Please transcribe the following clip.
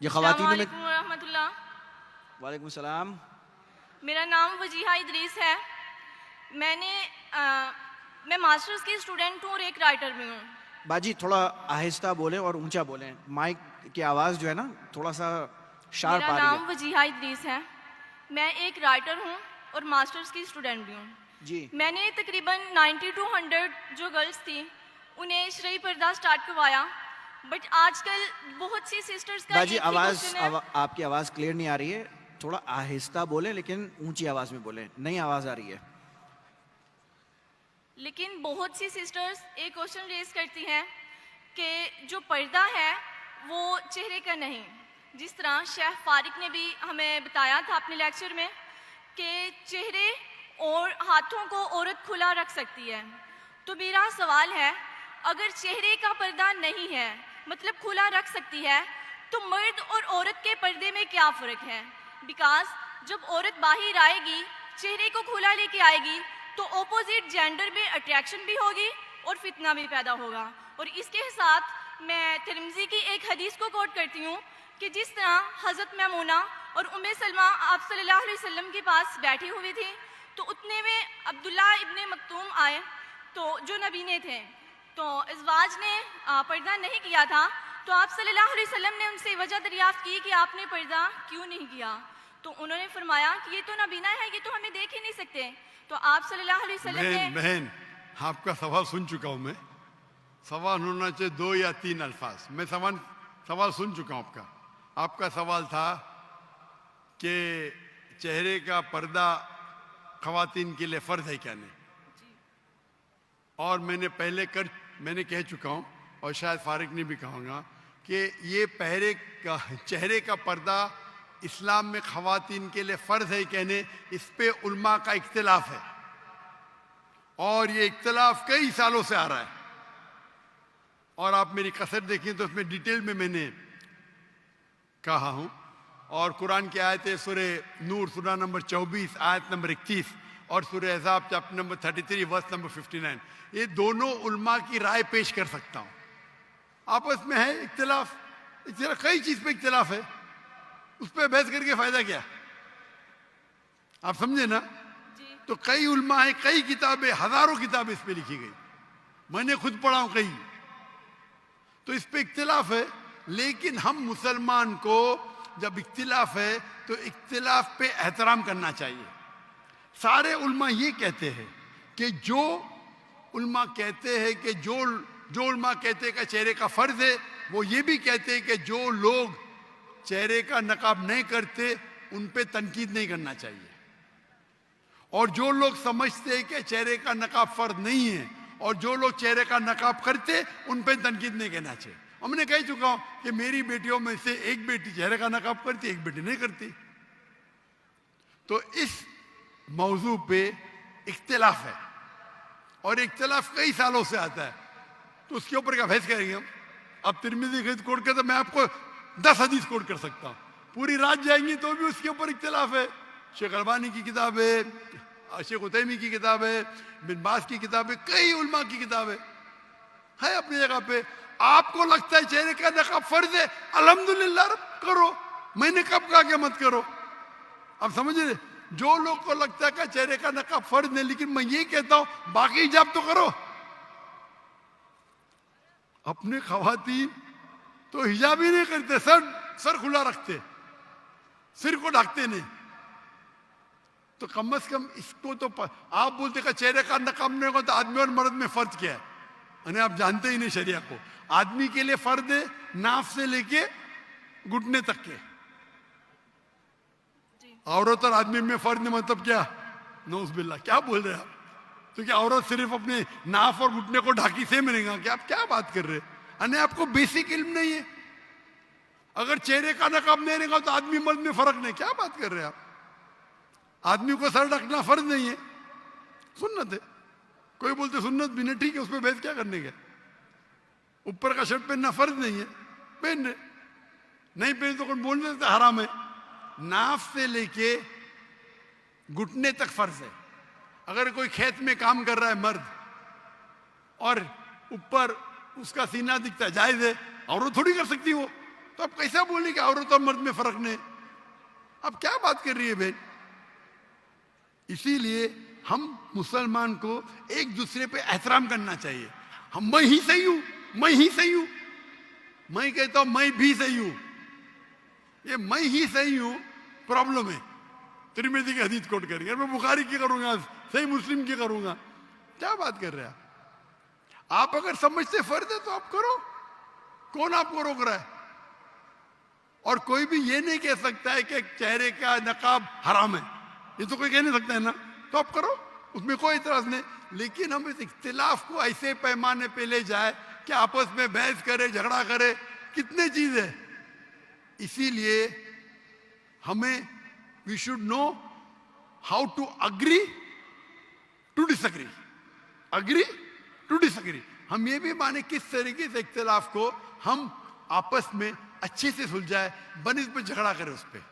ये ख़वातीनों में। रहमतुल्लाह। वालेकुम सलाम। मेरा नाम वजीहा इदरीस है। मैं मास्टर्स की स्टूडेंट हूँ और एक राइटर भी हूँ। बाजी थोड़ा आहिस्ता बोलें और ऊंचा बोलें, माइक की आवाज़ जो है ना थोड़ा सा शार्प मेरा आ रही है। नाम वजीहा इदरीस है। मैं एक राइटर हूँ और मास्टर्स की स्टूडेंट भी हूँ। जी। मैंने तकरीबन 90 to 100 जो गर्ल्स थी उन्हें शरई पर्दा स्टार्ट करवाया, बट आजकल बहुत सी सिस्टर्स का बाजी एक ही क्वेश्चन है। आपकी आवाज़ क्लियर नहीं आ रही है, थोड़ा आहिस्ता बोलें लेकिन ऊंची आवाज़ में बोलें, नई आवाज़ आ रही है। लेकिन बहुत सी सिस्टर्स एक क्वेश्चन रेज करती हैं कि जो पर्दा है वो चेहरे का नहीं। जिस तरह शेख फारिक ने भी हमें बताया था अपने लेक्चर में कि चेहरे और हाथों को औरत खुला रख सकती है। तो मेरा सवाल है, अगर चेहरे का पर्दा नहीं है मतलब खुला रख सकती है, तो मर्द और औरत के पर्दे में क्या फ़र्क है? बिकॉज जब औरत बाहर आएगी, चेहरे को खुला लेके आएगी, तो ऑपोजिट जेंडर में अट्रैक्शन भी होगी और फितना भी पैदा होगा। और इसके साथ मैं तिरमिज़ी की एक हदीस को कोट करती हूँ कि जिस तरह हज़रत मैमूना और उम्मे सलमा आप सल्लल्लाहु अलैहि वसल्लम के पास बैठी हुई थी, तो उतने में अब्दुल्ला इब्ने मक्तूम आए, तो जो नबीने थे, तो इज़वाज ने पर्दा नहीं किया था, तो आप सल्लल्लाहु अलैहि वसल्लम ने उनसे वजह दरियाफ्त की कि आपने पर्दा क्यों नहीं किया? तो उन्होंने फरमाया कि ये तो नबीना है, ये तो हमें देख ही नहीं सकते। तो आप सल्लल्लाहु अलैहि वसल्लम ने बहन आपका सवाल सुन चुका हूं मैं। सवाल होना चाहिए 2 या 3 अल्फाज। मैं सवाल सुन चुका हूं आपका। आपका सवाल था कि चेहरे का पर्दा ख़वातीन के लिए फ़र्ज है क्या नहीं, और मैंने कह चुका हूं और शायद फारिक ने भी कहूँगा कि ये चेहरे का पर्दा इस्लाम में ख़वातीन के लिए फ़र्ज है कहने, इस पे उल्मा का इख्तिलाफ है और ये इख्तिलाफ कई सालों से आ रहा है। और आप मेरी कसर देखें तो उसमें डिटेल में मैंने कहा हूँ। और कुरान की आयतें सूरे नूर सूरा नंबर 24 आयत नंबर 31 और सूरे अहज़ाब चैप्टर नंबर 33 वर्स नंबर 59, ये दोनों उल्मा की राय पेश कर सकता हूँ। आपस में है इख्तिलाफ, कई चीज़ पे इख्तिलाफ है, उस पर बहस करके फायदा क्या? आप समझे ना? तो कई उल्मा है, कई किताबें, हजारों किताबें इस पे लिखी गई, मैंने खुद पढ़ा हूं कई। तो इस पे इख्तिलाफ है, लेकिन हम मुसलमान को जब इख्तिलाफ है तो इख्तिलाफ पे एहतराम करना चाहिए। सारे उल्मा ये कहते हैं कि जो उल्मा कहते हैं कि जो उल्मा कहते हैं कि चेहरे का फर्ज है, वो ये भी कहते हैं कि जो लोग चेहरे का नकाब नहीं करते उन पे तनकीद नहीं करना चाहिए, और जो लोग समझते हैं कि चेहरे का नकाब फर्ज नहीं है और जो लोग चेहरे का नकाब करते उन पे तनकीद नहीं करना चाहिए। हमने कह चुका हूं कि मेरी बेटियों में से एक बेटी चेहरे का नकाब करती, एक बेटी नहीं करती। तो इस मौजू पे इख्तिलाफ है और इख्तिलाफ कई सालों से आता है, तो उसके ऊपर क्या बहस करेंगे हम? अब तिरमिज़ी हदीस कोट कर तो मैं आपको 10 हदीस कोट कर सकता हूँ, पूरी रात जाएंगी तो भी उसके ऊपर इख्तिलाफ है। शेख अलबानी की किताब है, शेख उतैमी की किताब है, बिन बास की किताब है, कई उल्मा की किताब है अपनी जगह पे। आपको लगता है चेहरे का नकाब फर्ज है, अल्हम्दुलिल्लाह करो, मैंने कब कहा कि मत करो? अब समझ रहे? जो लोग को लगता है कि चेहरे का नकाब फर्ज नहीं, लेकिन मैं ये कहता हूं बाकी हिजाब तो करो। अपने ख़वातीन तो हिजाब ही नहीं करते, सर खुला रखते, सिर को ढकते नहीं। तो कम से कम इसको तो आप बोलते का चेहरे का नकाब नहीं होगा तो आदमी और मर्द में फर्ज क्या है? यानी आप जानते ही नहीं शरिया को। आदमी के लिए फर्ज है नाफ से लेके घुटने तक के, औरत और आदमी में फर्ज नहीं, मतलब क्या? नौज़ुबिल्लाह, क्या बोल रहे हैं आप? तो क्या औरत सिर्फ अपने नाफ और घुटने को ढाकी से मिलेगा क्या? आप क्या बात कर रहे हैं? यानी आपको बेसिक इल्म नहीं है। अगर चेहरे का नकाब नहीं रहेगा तो आदमी मर्द में फर्क नहीं, क्या बात कर रहे हैं आप? आदमी को सर ढकना फर्ज नहीं है, सुन्नत है। कोई बोलते सुन्नत भी नहीं, ठीक है, उसमें बहस क्या करने के? ऊपर का शर्ट पहनना फर्ज नहीं है, पहन रहे, नहीं पहने तो कोई बोलने से हराम है। नाफ से लेके घुटने तक फर्ज है। अगर कोई खेत में काम कर रहा है मर्द और ऊपर उसका सीना दिखता है, जायज है, औरत थोड़ी कर सकती वो। तो आप कैसा बोले कि औरत और मर्द में फर्क नहीं? आप क्या बात कर रही है बहन? इसीलिए हम मुसलमान को एक दूसरे पे एहतराम करना चाहिए। हम मैं ही सही हूं, मैं ही सही हूं, मैं कहता हूं मैं भी सही हूं। ये मैं ही सही हूं प्रॉब्लम है। तिरमिज़ी की हदीस कोट करेंगे, मैं बुखारी की करूंगा, सही मुस्लिम की करूंगा। क्या बात कर रहे हैं आप? अगर समझते फर्ज है तो आप करो, कौन आपको रोक रहा है? और कोई भी ये नहीं कह सकता है कि चेहरे का नकाब हराम है, ये तो कोई कह नहीं सकता है ना। तो आप करो, उसमें कोई इतराज नहीं। लेकिन हम इस इख्तिलाफ को ऐसे पैमाने पे ले जाए कि आपस में बहस करे, झगड़ा करे, कितने चीज है। इसीलिए हमें we should know how to agree to disagree, agree to disagree. हम ये भी माने किस तरीके से इख्तिलाफ को हम आपस में अच्छे से सुलझाए, बनिस्बत झगड़ा करें उस पर।